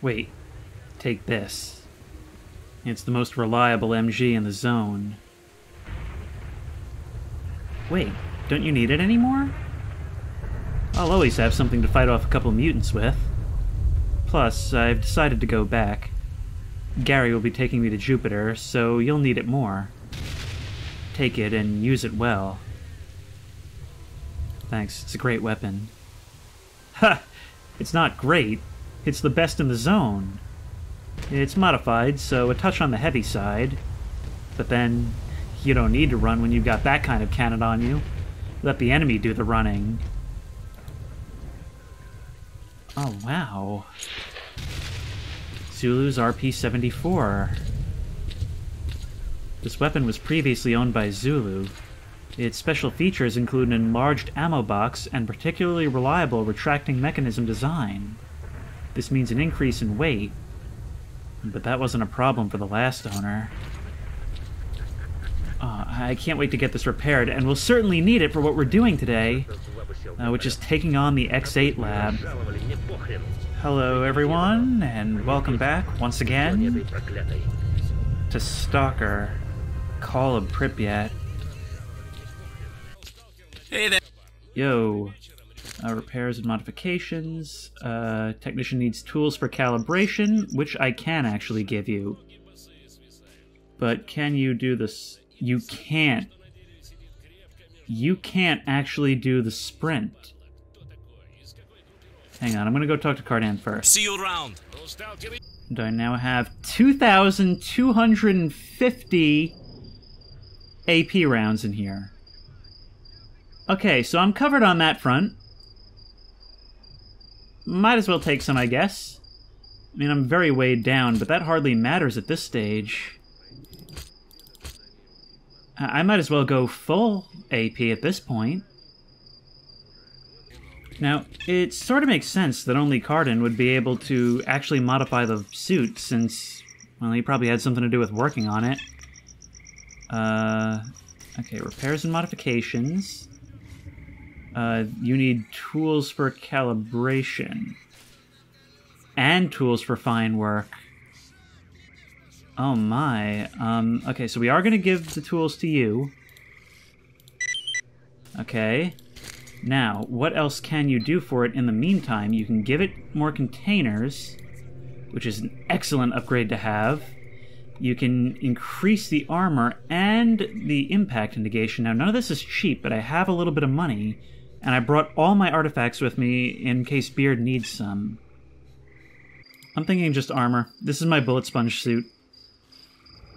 Wait, take this. It's the most reliable MG in the zone. Wait, don't you need it anymore? I'll always have something to fight off a couple mutants with. Plus, I've decided to go back. Gary will be taking me to Jupiter, so you'll need it more. Take it and use it well. Thanks, it's a great weapon. Ha! It's not great. It's the best in the zone. It's modified, so a touch on the heavy side. But then, you don't need to run when you've got that kind of cannon on you. Let the enemy do the running. Oh, wow. Zulu's RP-74. This weapon was previously owned by Zulu. Its special features include an enlarged ammo box and particularly reliable retracting mechanism design. This means an increase in weight, but that wasn't a problem for the last owner. I can't wait to get this repaired, and we'll certainly need it for what we're doing today, which is taking on the X8 lab. Hello everyone, and welcome back once again to S.T.A.L.K.E.R. Call of Pripyat. Hey there. Yo. Repairs and modifications. Technician needs tools for calibration, which I can actually give you. But can you do this? You can't. You can't actually do the sprint. Hang on, I'm gonna go talk to Cardan first. See you around. And I now have 2,250 AP rounds in here. Okay, so I'm covered on that front. Might as well take some, I guess. I mean, I'm very weighed down, but that hardly matters at this stage. I might as well go full AP at this point. Now, it sort of makes sense that only Cardan would be able to actually modify the suit, since, well, he probably had something to do with working on it. Okay, repairs and modifications. You need tools for calibration. And tools for fine work. Oh my. Okay, so we are going to give the tools to you. Okay. Now, what else can you do for it in the meantime? You can give it more containers, which is an excellent upgrade to have. You can increase the armor and the impact negation. Now, none of this is cheap, but I have a little bit of money, and I brought all my artifacts with me in case Beard needs some. I'm thinking just armor. This is my bullet sponge suit.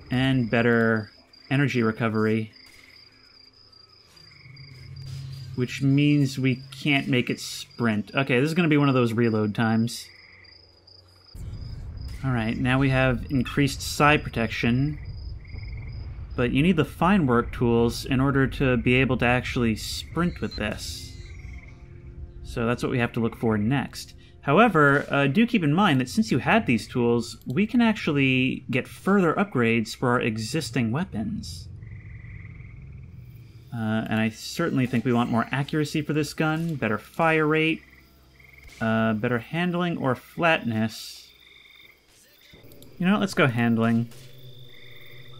And better energy recovery. Which means we can't make it sprint. Okay, this is going to be one of those reload times. Alright, now we have increased side protection. But you need the fine work tools in order to be able to actually sprint with this. So that's what we have to look for next. However, do keep in mind that since you had these tools, we can actually get further upgrades for our existing weapons. And I certainly think we want more accuracy for this gun, better fire rate, better handling or flatness. You know what, let's go handling.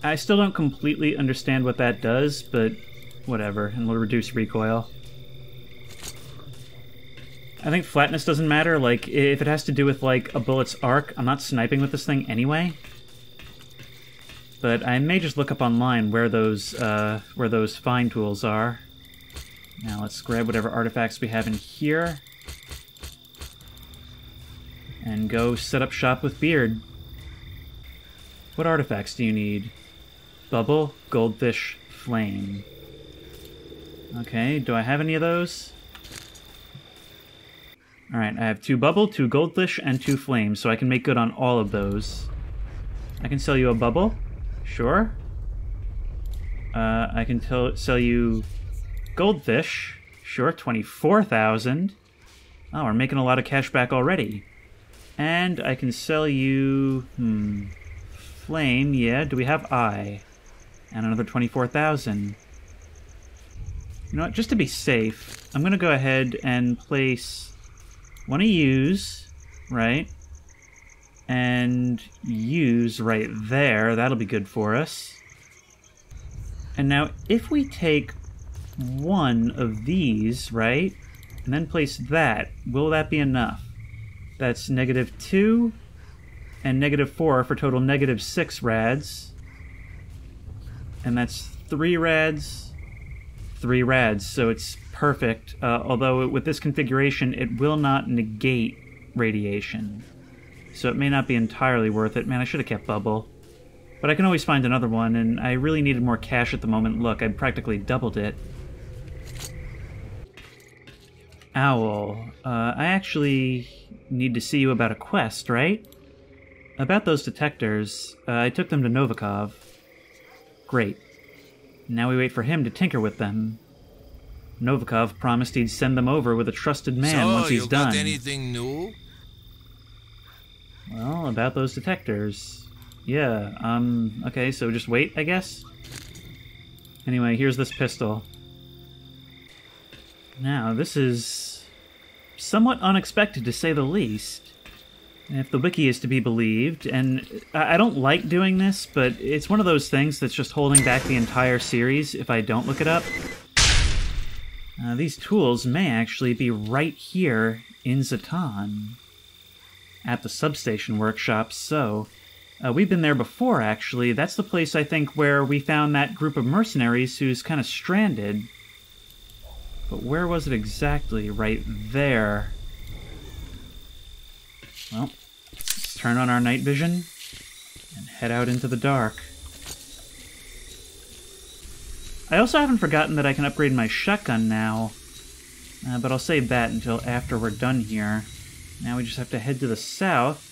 I still don't completely understand what that does, but whatever, and we'll reduce recoil. I think flatness doesn't matter. Like, if it has to do with, like, a bullet's arc, I'm not sniping with this thing anyway. But I may just look up online where those fine tools are. Now let's grab whatever artifacts we have in here. And go set up shop with Beard. What artifacts do you need? Bubble, goldfish, flame. Okay, do I have any of those? Alright, I have 2 bubble, 2 goldfish, and 2 flame, so I can make good on all of those. I can sell you a bubble. Sure. I can sell you goldfish. Sure, 24,000. Oh, we're making a lot of cash back already. And I can sell you... flame, yeah. Do we have eye? And another 24,000. You know what, just to be safe, I'm going to go ahead and place... one of use, right? and use right there. That'll be good for us. And now, if we take one of these, right, and then place that, will that be enough? That's -2 and -4 for total -6 rads. And that's 3 rads, 3 rads, so it's perfect. Although with this configuration, it will not negate radiation. So it may not be entirely worth it. Man, I should have kept bubble. But I can always find another one, and I really needed more cash at the moment. Look, I practically doubled it. Owl, I actually need to see you about a quest, right? About those detectors, I took them to Novikov. Great. Now we wait for him to tinker with them. Novikov promised he'd send them over with a trusted man once he's done. So, you got anything new? Well, about those detectors. Yeah, okay, so just wait, I guess? Anyway, here's this pistol. Now, this is somewhat unexpected, to say the least. If the wiki is to be believed, and I don't like doing this, but it's one of those things that's just holding back the entire series if I don't look it up. These tools may actually be right here in Zatan, at the substation workshop, so... we've been there before, actually. That's the place, I think, where we found that group of mercenaries who's kind of stranded. But where was it exactly? Right there. Well, let's turn on our night vision and head out into the dark. I also haven't forgotten that I can upgrade my shotgun now, but I'll save that until after we're done here. Now we just have to head to the south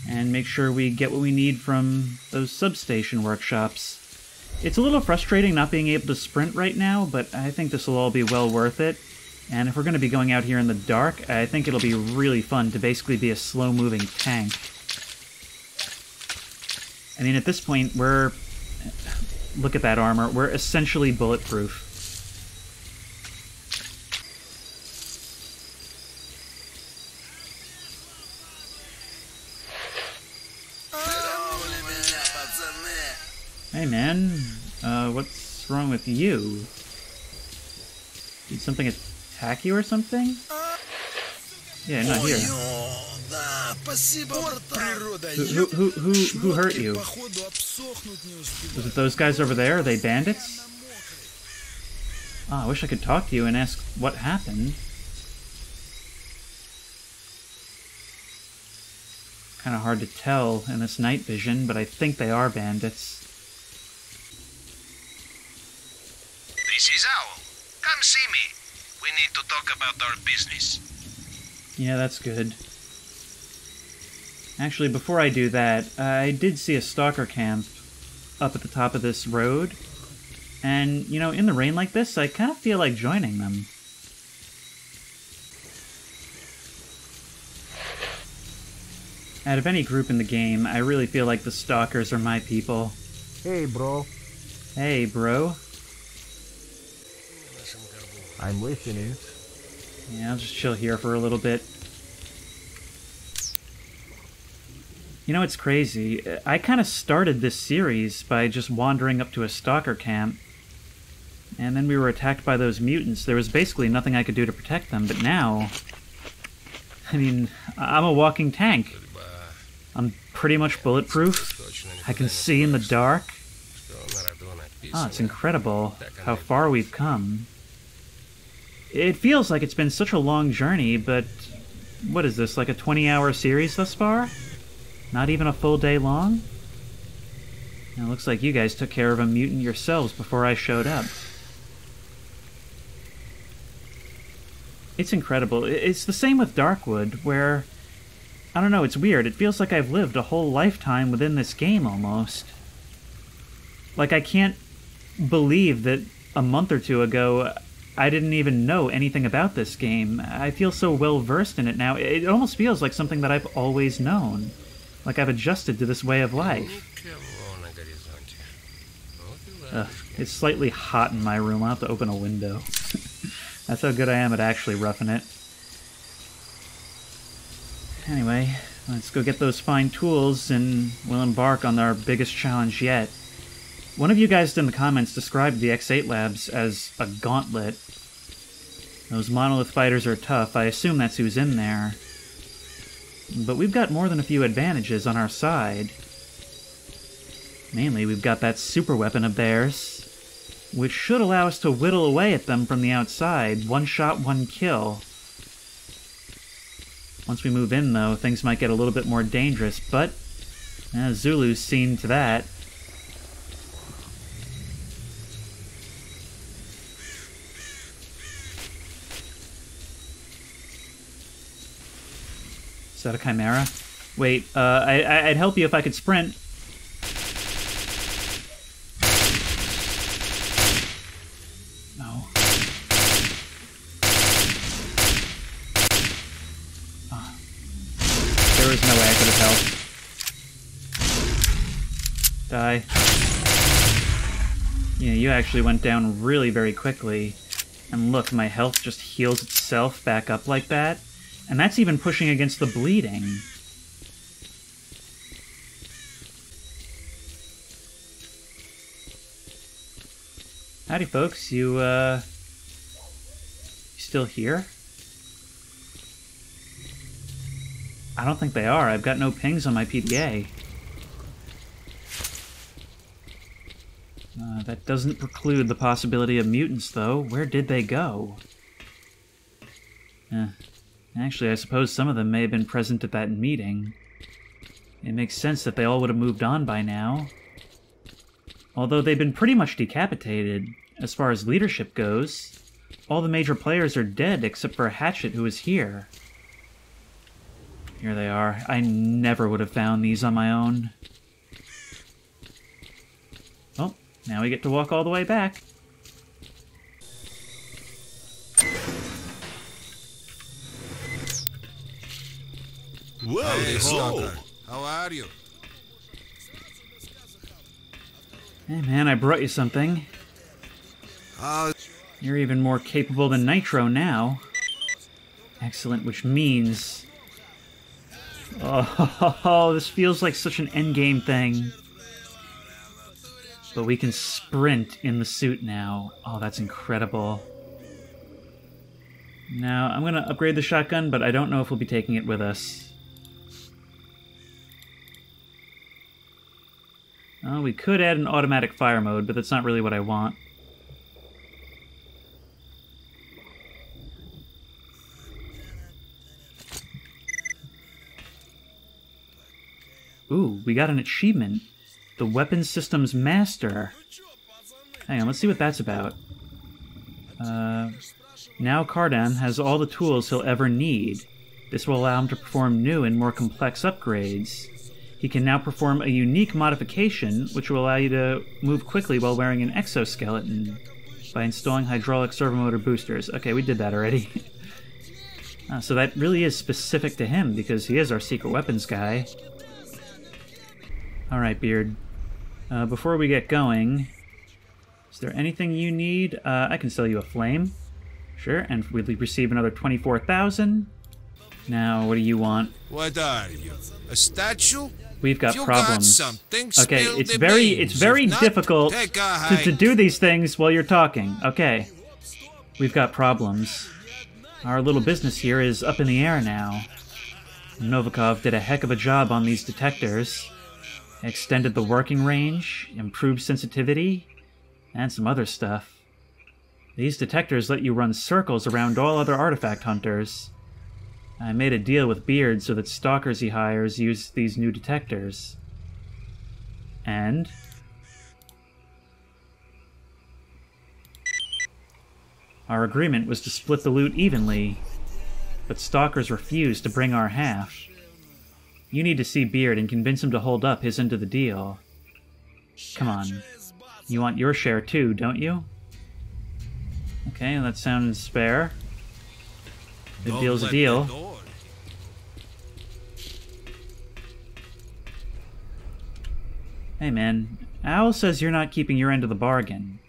and make sure we get what we need from those substation workshops. It's a little frustrating not being able to sprint right now, but I think this will all be well worth it. And if we're going to be going out here in the dark, I think it'll be really fun to basically be a slow-moving tank. I mean, at this point, we're... Look at that armor. We're essentially bulletproof. Hey man, what's wrong with you? Did something attack you or something? Yeah, not here. Who hurt you? Was it those guys over there? Are they bandits? Oh, I wish I could talk to you and ask what happened. Kind of hard to tell in this night vision, but I think they are bandits. This is Owl. Come see me. We need to talk about our business. Yeah, that's good. Actually, before I do that, I did see a stalker camp up at the top of this road. And, you know, in the rain like this, I kind of feel like joining them. Out of any group in the game, I really feel like the stalkers are my people. Hey, bro. Hey, bro. I'm listening. Yeah, I'll just chill here for a little bit. You know, it's crazy. I kind of started this series by just wandering up to a stalker camp. And then we were attacked by those mutants. There was basically nothing I could do to protect them, but now... I mean, I'm a walking tank. I'm pretty much bulletproof. I can see in the dark. Oh, it's incredible how far we've come. It feels like it's been such a long journey, but... What is this, like a 20-hour series thus far? Not even a full day long? It looks like you guys took care of a mutant yourselves before I showed up. It's incredible. It's the same with Darkwood, where... I don't know, it's weird. It feels like I've lived a whole lifetime within this game, almost. Like, I can't believe that a month or two ago, I didn't even know anything about this game. I feel so well-versed in it now. It almost feels like something that I've always known. Like I've adjusted to this way of life. It's slightly hot in my room. I'll have to open a window. That's how good I am at actually roughing it. Anyway, Let's go get those fine tools, and we'll embark on our biggest challenge yet. One of you guys in the comments described the X8 labs as a gauntlet. Those monolith fighters are tough. I assume that's who's in there. But we've got more than a few advantages on our side. Mainly, we've got that super weapon of theirs, which should allow us to whittle away at them from the outside. One shot, one kill. Once we move in, though, things might get a little bit more dangerous, but Zulu's seen to that. Is that a chimera? Wait, I'd help you if I could sprint. No. There was no way I could have helped. Die. Yeah, you actually went down really very quickly. And look, my health just heals itself back up like that. And that's even pushing against the bleeding. Howdy, folks. You still here? I don't think they are. I've got no pings on my PDA. That doesn't preclude the possibility of mutants, though. Where did they go? Actually, I suppose some of them may have been present at that meeting. It makes sense that they all would have moved on by now. Although they've been pretty much decapitated, as far as leadership goes. All the major players are dead except for Hatchet, who is here. Here they are. I never would have found these on my own. Oh, now we get to walk all the way back. Whoa, hey, Stalker. How are you? Hey man, I brought you something. You're even more capable than Nitro now. Excellent, which means... Oh, this feels like such an endgame thing. But we can sprint in the suit now. Oh, that's incredible. Now, I'm gonna upgrade the shotgun, but I don't know if we'll be taking it with us. Oh, we could add an automatic fire mode, but that's not really what I want. Ooh, we got an achievement. The Weapons Systems Master. Hang on, let's see what that's about. Now Cardan has all the tools he'll ever need. This will allow him to perform new and more complex upgrades. He can now perform a unique modification, which will allow you to move quickly while wearing an exoskeleton by installing hydraulic servomotor boosters. Okay, we did that already. So that really is specific to him, because he is our secret weapons guy. Alright, Beard. Before we get going, is there anything you need? I can sell you a flame. Sure, and we'd receive another 24,000. Now, what do you want? What are you? A statue? We've got problems. Okay, it's very difficult to do these things while you're talking. Okay. We've got problems. Our little business here is up in the air now. Novikov did a heck of a job on these detectors. Extended the working range, improved sensitivity, and some other stuff. These detectors let you run circles around all other artifact hunters. I made a deal with Beard so that stalkers he hires use these new detectors. And? Our agreement was to split the loot evenly, but stalkers refused to bring our half. You need to see Beard and convince him to hold up his end of the deal. Come on. You want your share too, don't you? Okay, that sounds fair. Good deal's a deal. Hey man, Owl says you're not keeping your end of the bargain.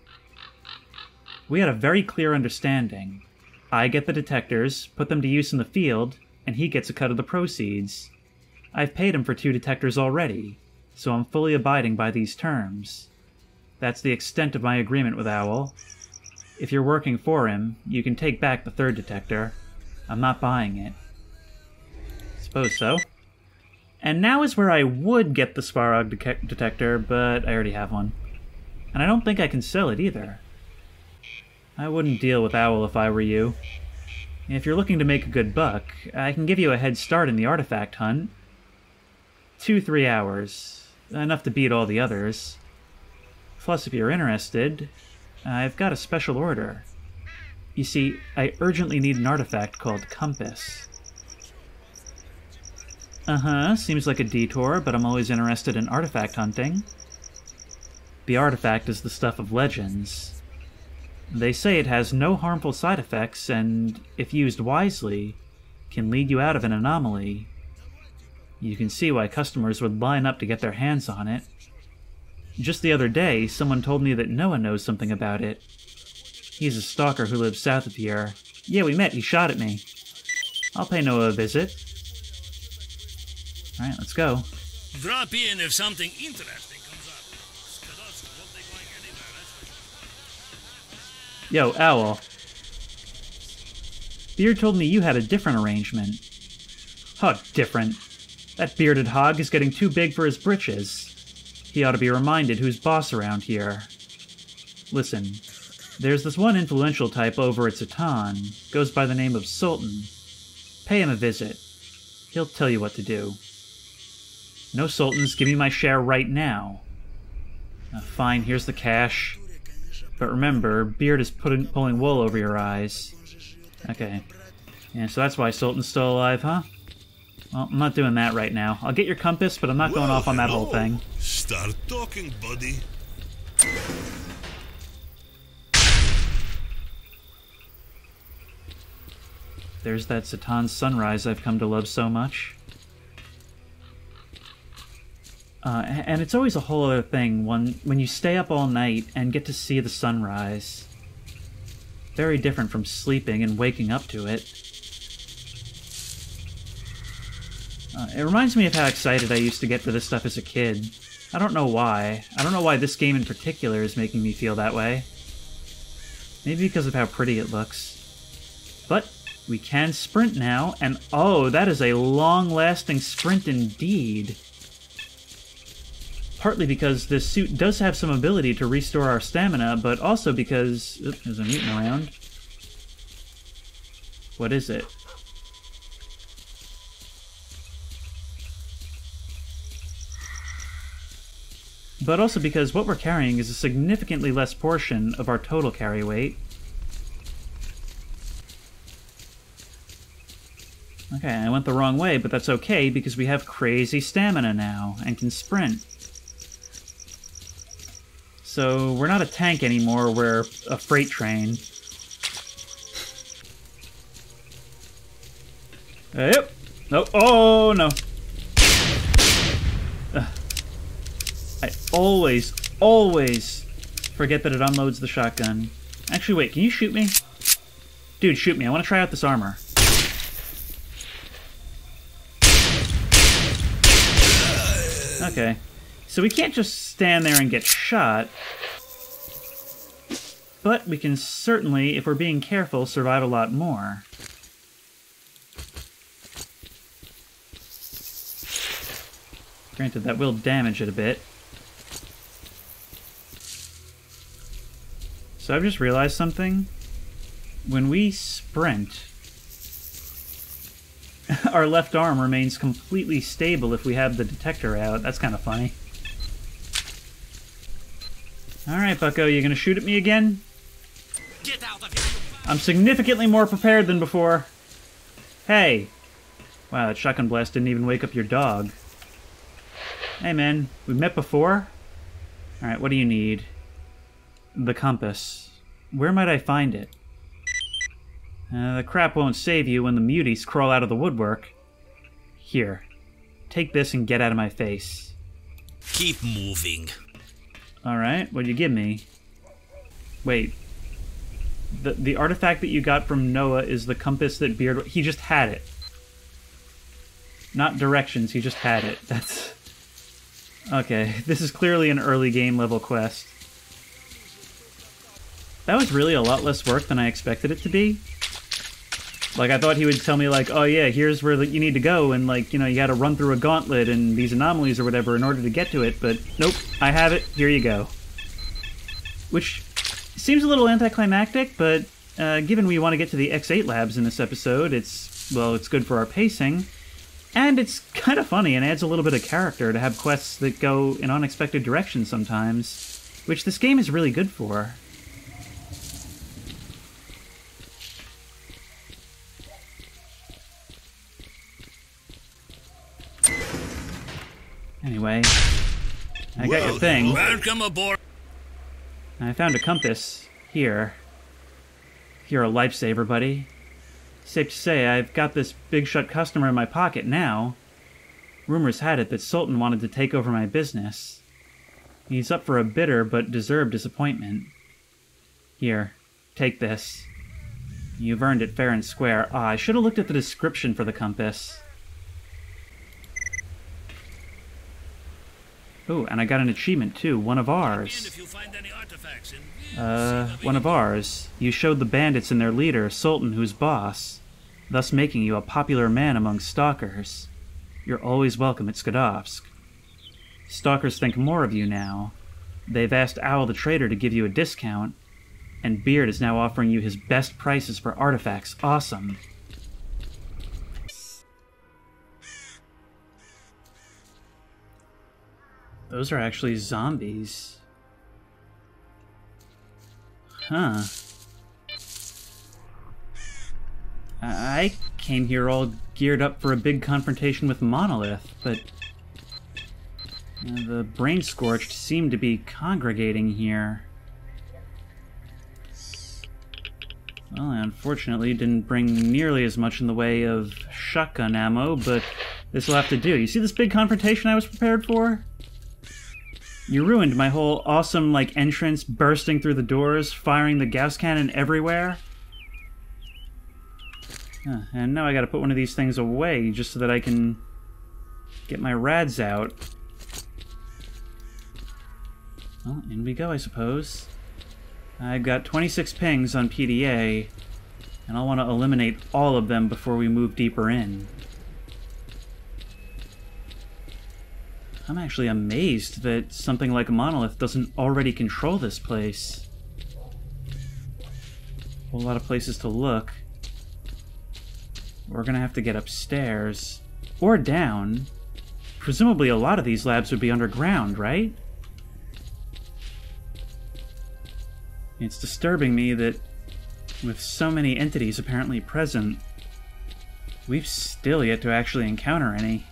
We had a very clear understanding. I get the detectors, put them to use in the field, and he gets a cut of the proceeds. I've paid him for 2 detectors already, so I'm fully abiding by these terms. That's the extent of my agreement with Owl. If you're working for him, you can take back the 3rd detector. I'm not buying it. Suppose so. And now is where I would get the Sparog detector, but I already have one. And I don't think I can sell it either. I wouldn't deal with Owl if I were you. If you're looking to make a good buck, I can give you a head start in the artifact hunt. 2-3 hours. Enough to beat all the others. Plus, if you're interested, I've got a special order. You see, I urgently need an artifact called Compass. Seems like a detour, but I'm always interested in artifact hunting. The artifact is the stuff of legends. They say it has no harmful side effects, and, if used wisely, can lead you out of an anomaly. You can see why customers would line up to get their hands on it. Just the other day, someone told me that Noah knows something about it. He's a stalker who lives south of here. Yeah, we met. He shot at me. I'll pay Noah a visit. Alright, let's go. Drop in if something interesting comes up. S.T.A.L.K.E.R won't be going anywhere, Yo, Owl. Beard told me you had a different arrangement. Huh, different. That bearded hog is getting too big for his britches. He ought to be reminded who's boss around here. Listen, there's this one influential type over at S.T.A.L.K.E.R. Goes by the name of Sultan. Pay him a visit. He'll tell you what to do. No sultans, give me my share right now. Fine, here's the cash. But remember, Beard is pulling wool over your eyes. Okay. Yeah, so that's why Sultan's still alive, huh? Well, I'm not doing that right now. I'll get your compass, but I'm not going off on that whole thing. Start talking, buddy. There's that Satan's sunrise I've come to love so much. And it's always a whole other thing when you stay up all night and get to see the sunrise. Very different from sleeping and waking up to it. It reminds me of how excited I used to get for this stuff as a kid. I don't know why. I don't know why this game in particular is making me feel that way. Maybe because of how pretty it looks. But we can sprint now, and oh, that is a long-lasting sprint indeed. Partly because this suit does have some ability to restore our stamina, but also because... Oops, there's a mutant around. What is it? But also because what we're carrying is a significantly less portion of our total carry weight. Okay, I went the wrong way, but that's okay because we have crazy stamina now and can sprint. So we're not a tank anymore, we're a freight train. Yep. No. Oh, no. I always forget that it unloads the shotgun. Actually, wait, can you shoot me? Dude, shoot me. I want to try out this armor. Okay. So we can't just stand there and get shot. But we can certainly, if we're being careful, survive a lot more. Granted, that will damage it a bit. So I've just realized something. When we sprint, our left arm remains completely stable if we have the detector out. That's kind of funny. Alright, bucko, you gonna shoot at me again? Get out of here! I'm significantly more prepared than before. Hey! Wow, that shotgun blast didn't even wake up your dog. Hey man, we met before? Alright, what do you need? The compass. Where might I find it? The crap won't save you when the muties crawl out of the woodwork. Here. Take this and get out of my face. Keep moving. Alright, what'd you give me? Wait. The artifact that you got from Noah is the compass that Beard... He just had it. Not directions, he just had it. That's... Okay, this is clearly an early game level quest. That was really a lot less work than I expected it to be. Like, I thought he would tell me, like, oh yeah, here's where you need to go, and, like, you know, you gotta run through a gauntlet and these anomalies or whatever in order to get to it, but nope, I have it, here you go. Which seems a little anticlimactic, but given we want to get to the X8 labs in this episode, it's good for our pacing, and it's kind of funny and adds a little bit of character to have quests that go in unexpected directions sometimes, which this game is really good for. Anyway, I got your thing. Welcome aboard. I found a compass here. You're a lifesaver, buddy. Safe to say, I've got this big-shot customer in my pocket now. Rumors had it that Sultan wanted to take over my business. He's up for a bitter but deserved disappointment. Here, take this. You've earned it fair and square. Ah, I should have looked at the description for the compass. Oh, and I got an achievement too, one of ours. One of ours. You showed the bandits and their leader, Sultan, who's boss, thus making you a popular man among stalkers. You're always welcome at Skadovsk. Stalkers think more of you now. They've asked Owl the Trader to give you a discount, and Beard is now offering you his best prices for artifacts. Awesome. Those are actually zombies. Huh. I came here all geared up for a big confrontation with Monolith, but the Brain Scorched seem to be congregating here. Well, I unfortunately didn't bring nearly as much in the way of shotgun ammo, but this'll have to do. You see this big confrontation I was prepared for? You ruined my whole awesome, like, entrance, bursting through the doors, firing the Gauss cannon everywhere. And now I gotta put one of these things away just so that I can get my rads out. Well, in we go, I suppose. I've got 26 pings on PDA, and I'll want to eliminate all of them before we move deeper in. I'm actually amazed that something like Monolith doesn't already control this place. A whole lot of places to look. We're gonna have to get upstairs. Or down. Presumably a lot of these labs would be underground, right? It's disturbing me that, with so many entities apparently present, we've still yet to actually encounter any.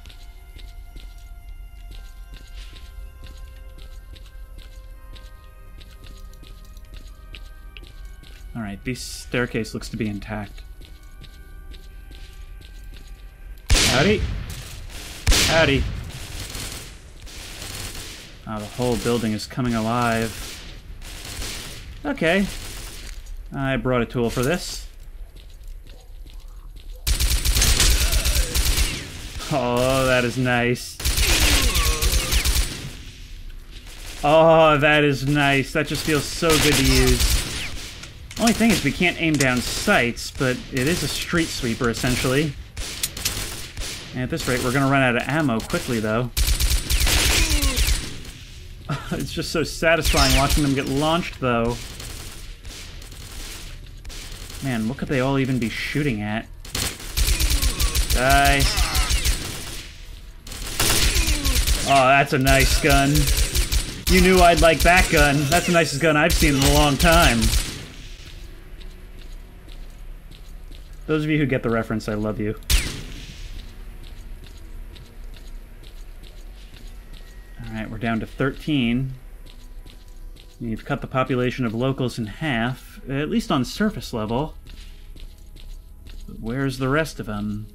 Alright, this staircase looks to be intact. Howdy! Howdy! Oh, the whole building is coming alive. Okay. I brought a tool for this. Oh, that is nice. Oh, that is nice. That just feels so good to use. Only thing is we can't aim down sights, but it is a street sweeper, essentially. And at this rate, we're gonna run out of ammo quickly, though. It's just so satisfying watching them get launched, though. Man, what could they all even be shooting at? Die. Oh, that's a nice gun. You knew I'd like that gun. That's the nicest gun I've seen in a long time. Those of you who get the reference, I love you. Alright, we're down to 13. We've cut the population of locals in half, at least on surface level. But where's the rest of them?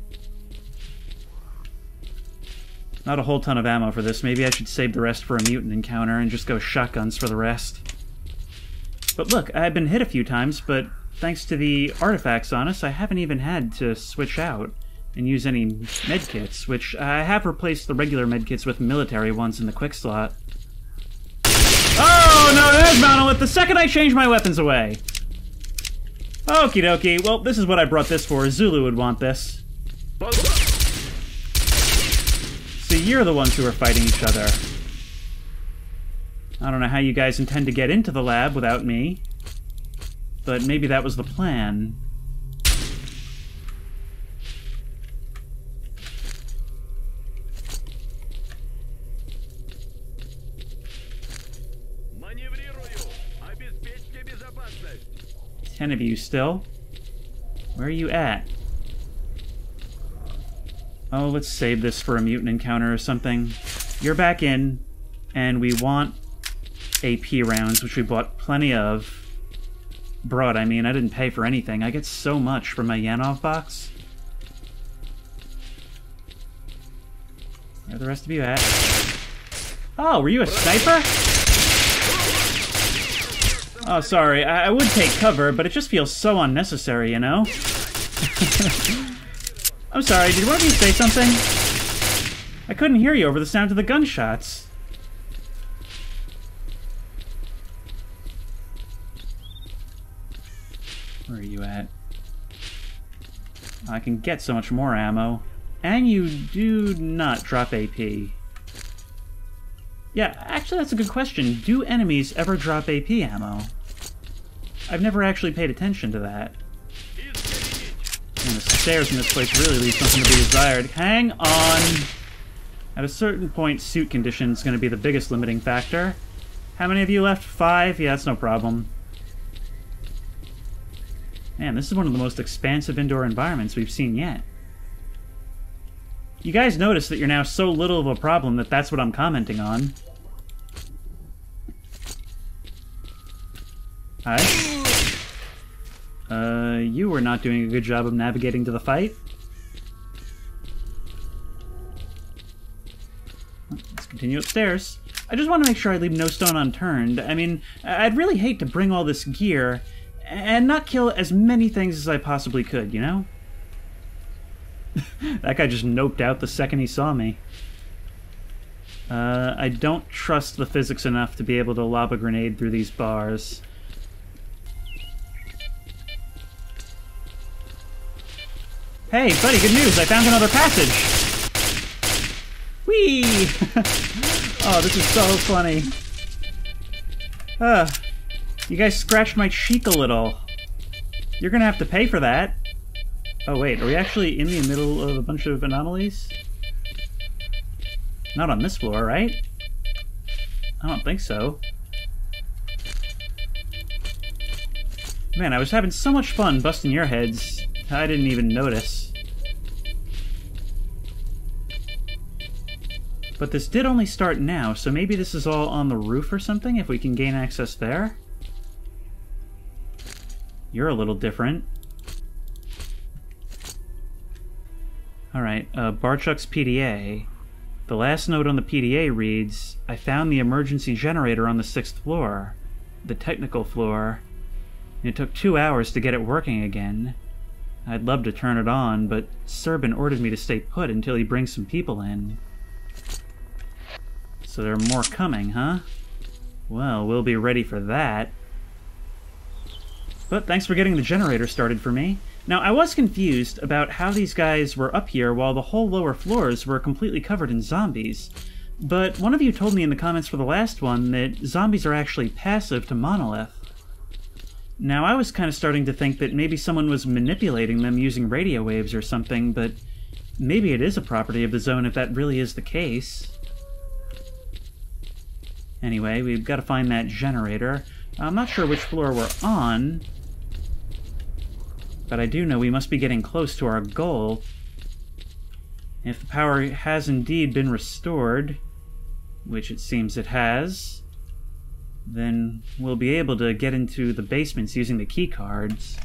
Not a whole ton of ammo for this. Maybe I should save the rest for a mutant encounter and just go shotguns for the rest. But look, I've been hit a few times, but thanks to the artifacts on us, I haven't even had to switch out. and use any medkits, which I have replaced the regular medkits with military ones in the quick slot. Oh, no, there's Monolith the second I change my weapons away. Okie dokie. Well, this is what I brought this for. Zulu would want this. So you're the ones who are fighting each other. I don't know how you guys intend to get into the lab without me, but maybe that was the plan. Ten of you still? Where are you at? Oh, let's save this for a mutant encounter or something. You're back in, and we want AP rounds, which we bought plenty of. Broad, I mean, I didn't pay for anything. I get so much from my Yanov box. Where are the rest of you at? Oh, were you a sniper? Oh, sorry. I would take cover, but it just feels so unnecessary, you know? I'm sorry, did one of you say something? I couldn't hear you over the sound of the gunshots. Where are you at? I can get so much more ammo. And you do not drop AP. Yeah, actually that's a good question. Do enemies ever drop AP ammo? I've never actually paid attention to that. And the stairs in this place really leave something to be desired. Hang on! At a certain point, suit condition is going to be the biggest limiting factor. How many of you left? 5? Yeah, that's no problem. Man, this is one of the most expansive indoor environments we've seen yet. You guys notice that you're now so little of a problem that that's what I'm commenting on. Hi. You were not doing a good job of navigating to the fight. Let's continue upstairs. I just want to make sure I leave no stone unturned. I mean, I'd really hate to bring all this gear and not kill as many things as I possibly could, you know? That guy just noped out the second he saw me. I don't trust the physics enough to be able to lob a grenade through these bars. Hey, buddy, good news! I found another passage! Whee! Oh, this is so funny. You guys scratched my cheek a little. You're gonna have to pay for that. Oh wait, are we actually in the middle of a bunch of anomalies? Not on this floor, right? I don't think so. Man, I was having so much fun busting your heads, I didn't even notice. But this did only start now, so maybe this is all on the roof or something, if we can gain access there? You're a little different. Alright, Barchuk's PDA. The last note on the PDA reads, I found the emergency generator on the 6th floor. The technical floor. It took 2 hours to get it working again. I'd love to turn it on, but Serban ordered me to stay put until he brings some people in. So there are more coming, huh? Well, we'll be ready for that. But thanks for getting the generator started for me. Now, I was confused about how these guys were up here while the whole lower floors were completely covered in zombies. But one of you told me in the comments for the last one that zombies are actually passive to Monolith. Now, I was kind of starting to think that maybe someone was manipulating them using radio waves or something, but maybe it is a property of the zone if that really is the case. Anyway, we've got to find that generator. I'm not sure which floor we're on, but I do know we must be getting close to our goal. If the power has indeed been restored, which it seems it has, then we'll be able to get into the basements using the key cards.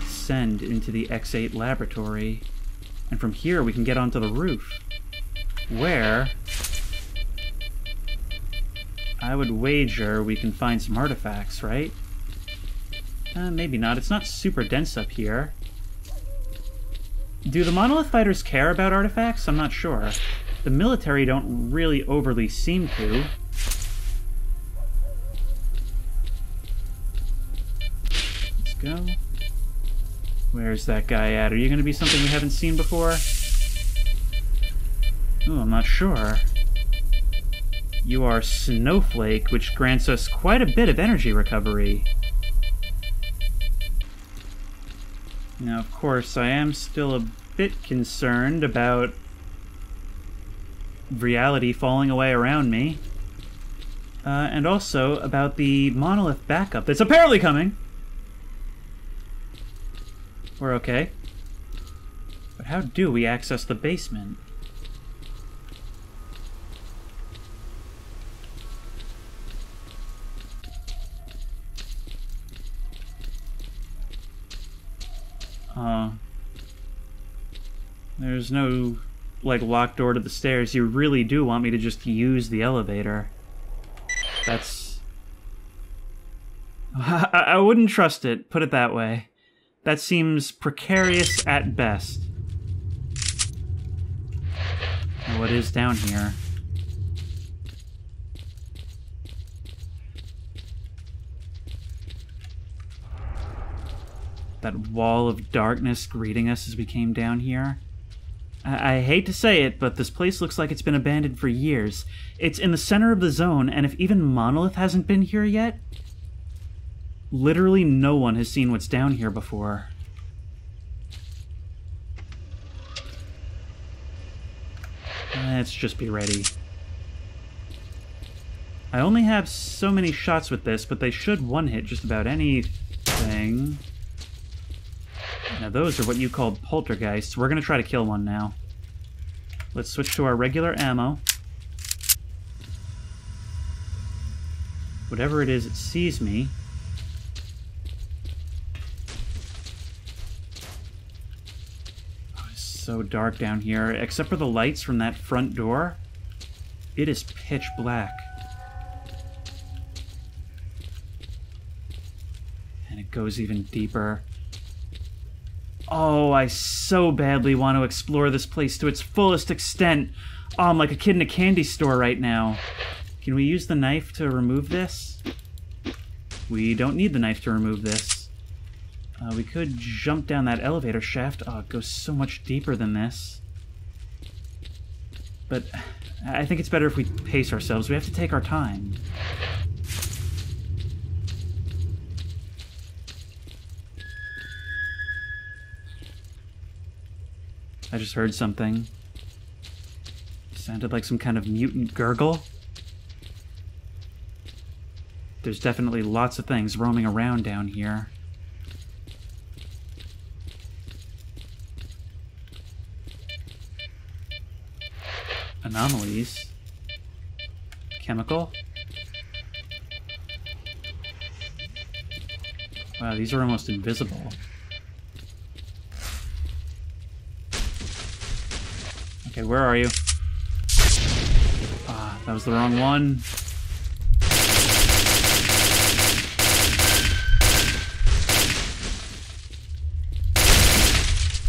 Descend into the X8 laboratory, and from here we can get onto the roof, where I would wager we can find some artifacts, right? Maybe not. It's not super dense up here. Do the monolith fighters care about artifacts? I'm not sure. The military don't really overly seem to. Let's go. Where's that guy at? Are you going to be something we haven't seen before? Oh, I'm not sure. You are Snowflake, which grants us quite a bit of energy recovery. Now, of course, I am still a bit concerned about reality falling away around me. And also about the monolith backup that's apparently coming. We're okay. But how do we access the basement? There's no, like, locked door to the stairs. You really do want me to just use the elevator. That's... I wouldn't trust it, put it that way. That seems precarious at best. Now, what is down here? That wall of darkness greeting us as we came down here. I hate to say it, but this place looks like it's been abandoned for years. It's in the center of the zone, and if even Monolith hasn't been here yet, literally no one has seen what's down here before. Let's just be ready. I only have so many shots with this, but they should one-hit just about anything. Now those are what you called poltergeists. We're going to try to kill one now. Let's switch to our regular ammo. Whatever it is, it sees me. Oh, it's so dark down here. Except for the lights from that front door, it is pitch black. And it goes even deeper. Oh, I so badly want to explore this place to its fullest extent. Oh, I'm like a kid in a candy store right now. Can we use the knife to remove this? We don't need the knife to remove this. We could jump down that elevator shaft. Oh, it goes so much deeper than this. But I think it's better if we pace ourselves. We have to take our time. I just heard something. Sounded like some kind of mutant gurgle. There's definitely lots of things roaming around down here. Anomalies. Chemical. Wow, these are almost invisible. Okay, where are you? Ah, that was the wrong one.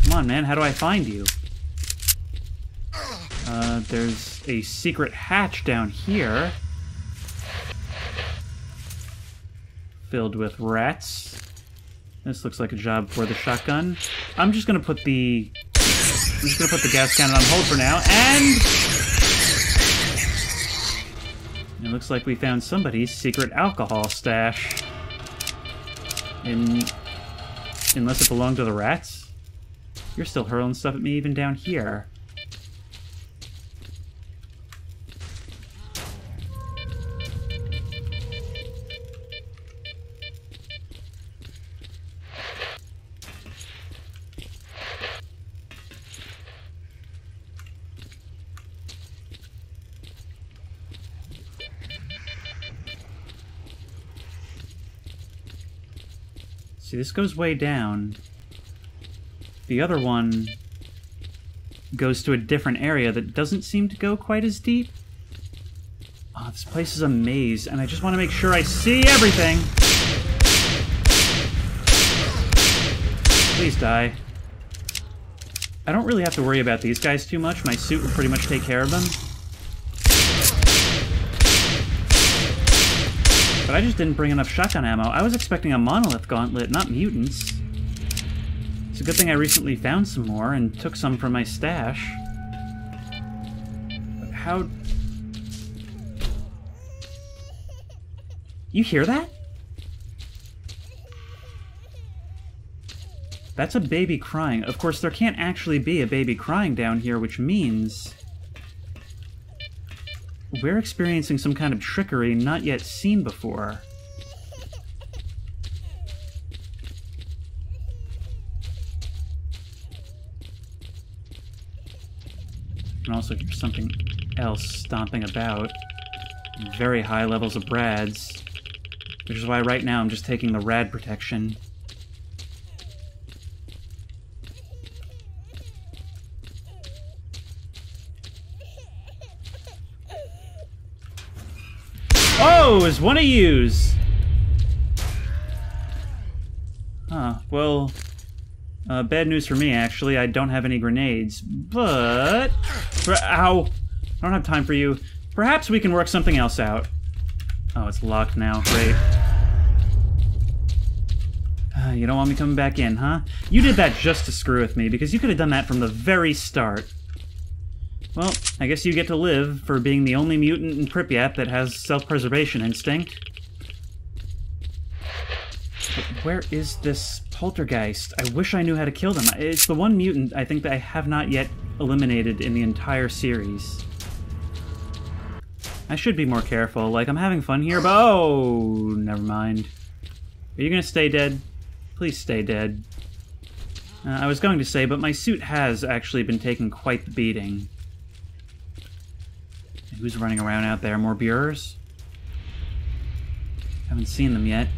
Come on, man, how do I find you? There's a secret hatch down here. Filled with rats. This looks like a job for the shotgun. I'm just gonna put the gas cannon on hold for now, and it looks like we found somebody's secret alcohol stash. Unless it belonged to the rats? You're still hurling stuff at me even down here. See, this goes way down. The other one goes to a different area that doesn't seem to go quite as deep. Oh, this place is a maze, and I just want to make sure I see everything. Please die. I don't really have to worry about these guys too much. My suit will pretty much take care of them. But I just didn't bring enough shotgun ammo. I was expecting a monolith gauntlet, not mutants. It's a good thing I recently found some more and took some from my stash. But how... You hear that? That's a baby crying. Of course, there can't actually be a baby crying down here, which means... we're experiencing some kind of trickery not yet seen before. And also something else stomping about. Very high levels of rads. Which is why right now I'm just taking the rad protection. Oh, is one of yous! Huh, well... bad news for me, actually. I don't have any grenades, but... Ow! I don't have time for you. Perhaps we can work something else out. Oh, it's locked now. Great. You don't want me coming back in, huh? You did that just to screw with me, because you could have done that from the very start. Well, I guess you get to live for being the only mutant in Pripyat that has self-preservation instinct. But where is this poltergeist? I wish I knew how to kill them. It's the one mutant I think that I have not yet eliminated in the entire series. I should be more careful. Like, I'm having fun here, but oh, never mind. Are you gonna stay dead? Please stay dead. I was going to say, but my suit has actually been taking quite the beating. Who's running around out there? More Buers? Haven't seen them yet.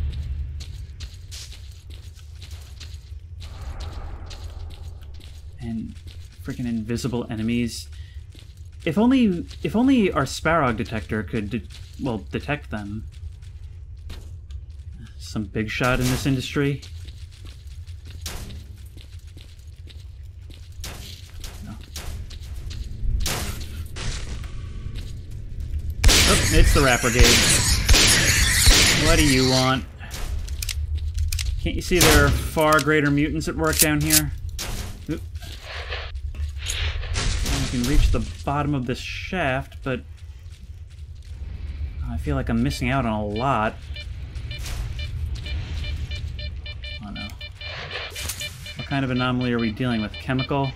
And freaking invisible enemies. If only our Sparrog detector could, detect them. Some big shot in this industry. No. Oh, it's the Rat Brigade. What do you want? Can't you see there are far greater mutants at work down here? Oop. I can reach the bottom of this shaft, but I feel like I'm missing out on a lot. Oh no. What kind of anomaly are we dealing with? Chemical?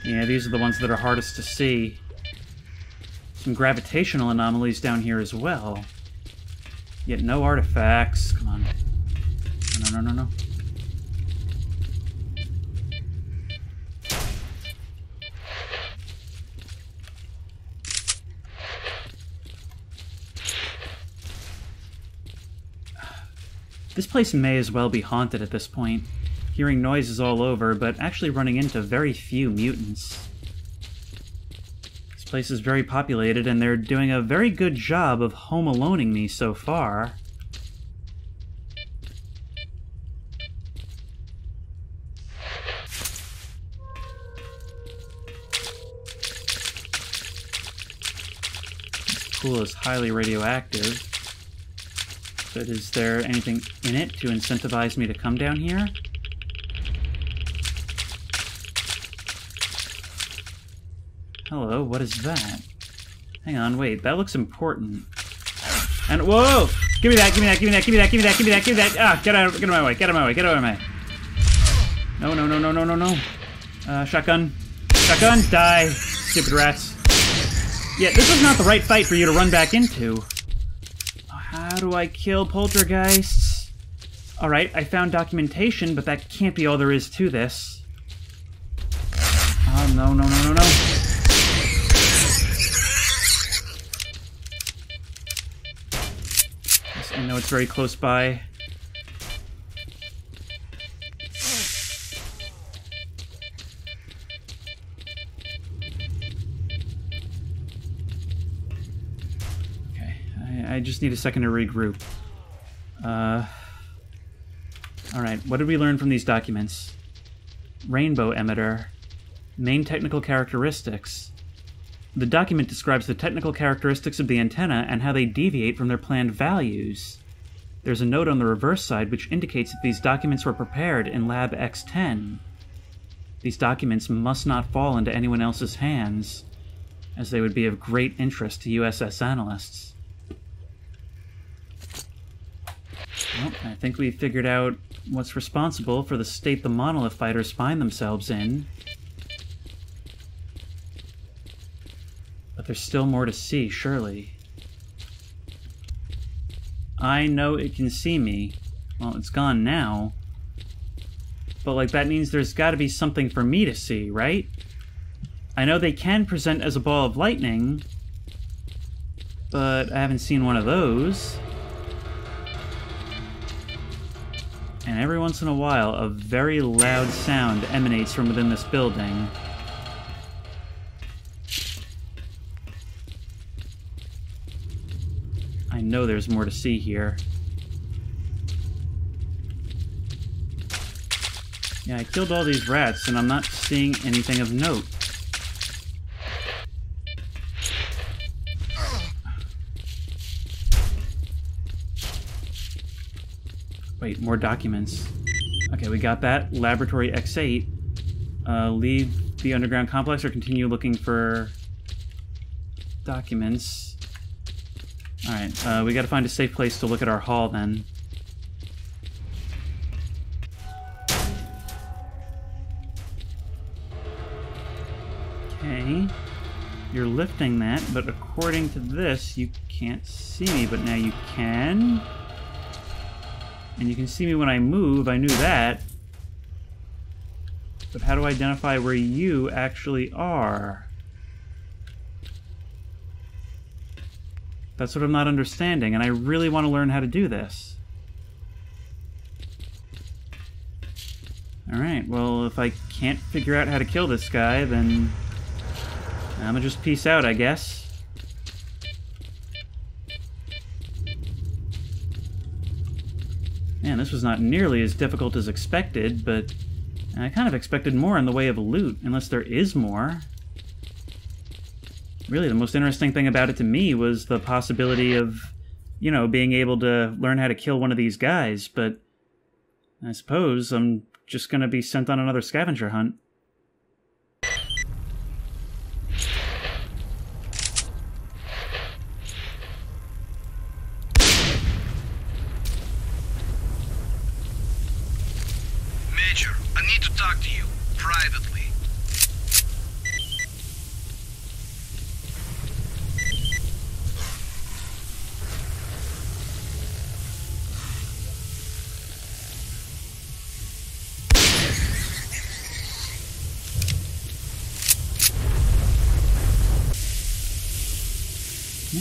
Yeah, these are the ones that are hardest to see. Some gravitational anomalies down here as well. Yet no artifacts. Come on. No. This place may as well be haunted at this point. Hearing noises all over, but actually running into very few mutants. This place is very populated, and they're doing a very good job of home aloneing me so far. This pool is highly radioactive. But is there anything in it to incentivize me to come down here? Hello, what is that? Hang on, wait, that looks important. And whoa! Give me that, give me that, give me that, give me that, give me that, give me that, give me that! Ah, get out of my way, get out of my way, get out of my way. No. Shotgun. Shotgun, die, stupid rats. Yeah, this is not the right fight for you to run back into. How do I kill poltergeists? Alright, I found documentation, but that can't be all there is to this. Oh, no. I know it's very close by. I just need a second to regroup. Alright, what did we learn from these documents? rainbow emitter. Main technical characteristics. The document describes the technical characteristics of the antenna and how they deviate from their planned values. There's a note on the reverse side which indicates that these documents were prepared in Lab X10. These documents must not fall into anyone else's hands, as they would be of great interest to USS analysts. Well, I think we figured out what's responsible for the state the monolith fighters find themselves in. But there's still more to see, surely. I know it can see me. Well, it's gone now. But, like, that means there's gotta be something for me to see, right? I know they can present as a ball of lightning, but I haven't seen one of those. And every once in a while, a very loud sound emanates from within this building. I know there's more to see here. Yeah, I killed all these rats, and I'm not seeing anything of note. Wait, more documents. Okay, we got that. Laboratory X8. Leave the underground complex or continue looking for documents. Alright, we gotta find a safe place to look at our haul then. Okay. You're lifting that, but according to this, you can't see me, but now you can. And you can see me when I move, I knew that. But how do I identify where you actually are? That's what I'm not understanding, and I really want to learn how to do this. Alright, well, if I can't figure out how to kill this guy, then I'm gonna just peace out, I guess. Man, this was not nearly as difficult as expected, but I kind of expected more in the way of loot, unless there is more. Really, the most interesting thing about it to me was the possibility of, you know, being able to learn how to kill one of these guys, but I suppose I'm just gonna be sent on another scavenger hunt. Major, I need to talk to you, privately.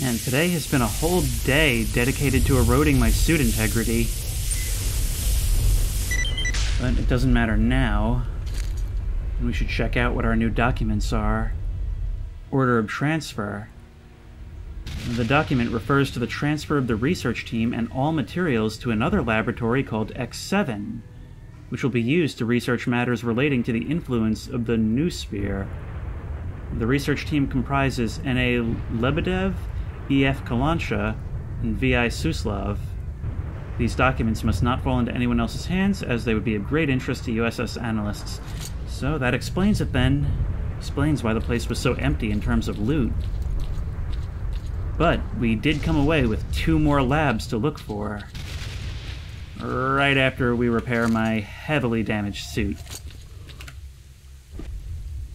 Man, today has been a whole day dedicated to eroding my suit integrity. But it doesn't matter now. We should check out what our new documents are. Order of transfer. The document refers to the transfer of the research team and all materials to another laboratory called X7, which will be used to research matters relating to the influence of the noosphere. The research team comprises N.A. Lebedev, E.F. Kalancha, and V.I. Suslov. These documents must not fall into anyone else's hands, as they would be of great interest to USS analysts. So that explains it then. Explains why the place was so empty in terms of loot. But we did come away with 2 more labs to look for. Right after we repair my heavily damaged suit.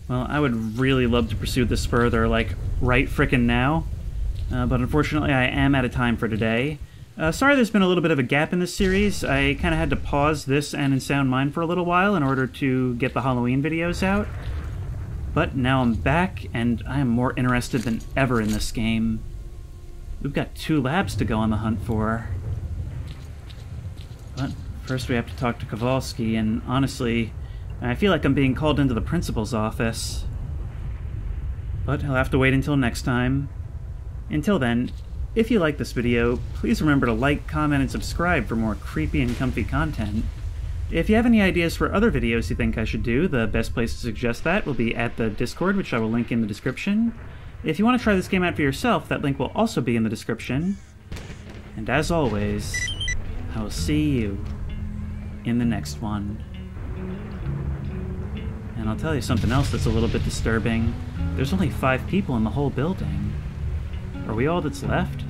Well, I would really love to pursue this further, like, right frickin' now. But unfortunately I am out of time for today. Sorry there's been a little bit of a gap in this series. I kind of had to pause this and Unsound Mind for a little while in order to get the Halloween videos out. But now I'm back, and I am more interested than ever in this game. We've got 2 labs to go on the hunt for. But first we have to talk to Kowalski, and honestly, I feel like I'm being called into the principal's office. But I'll have to wait until next time. Until then, if you like this video, please remember to like, comment, and subscribe for more creepy and comfy content. If you have any ideas for other videos you think I should do, the best place to suggest that will be at the Discord, which I will link in the description. If you want to try this game out for yourself, that link will also be in the description. And as always, I will see you in the next one. And I'll tell you something else that's a little bit disturbing. There's only 5 people in the whole building. Are we all that's left?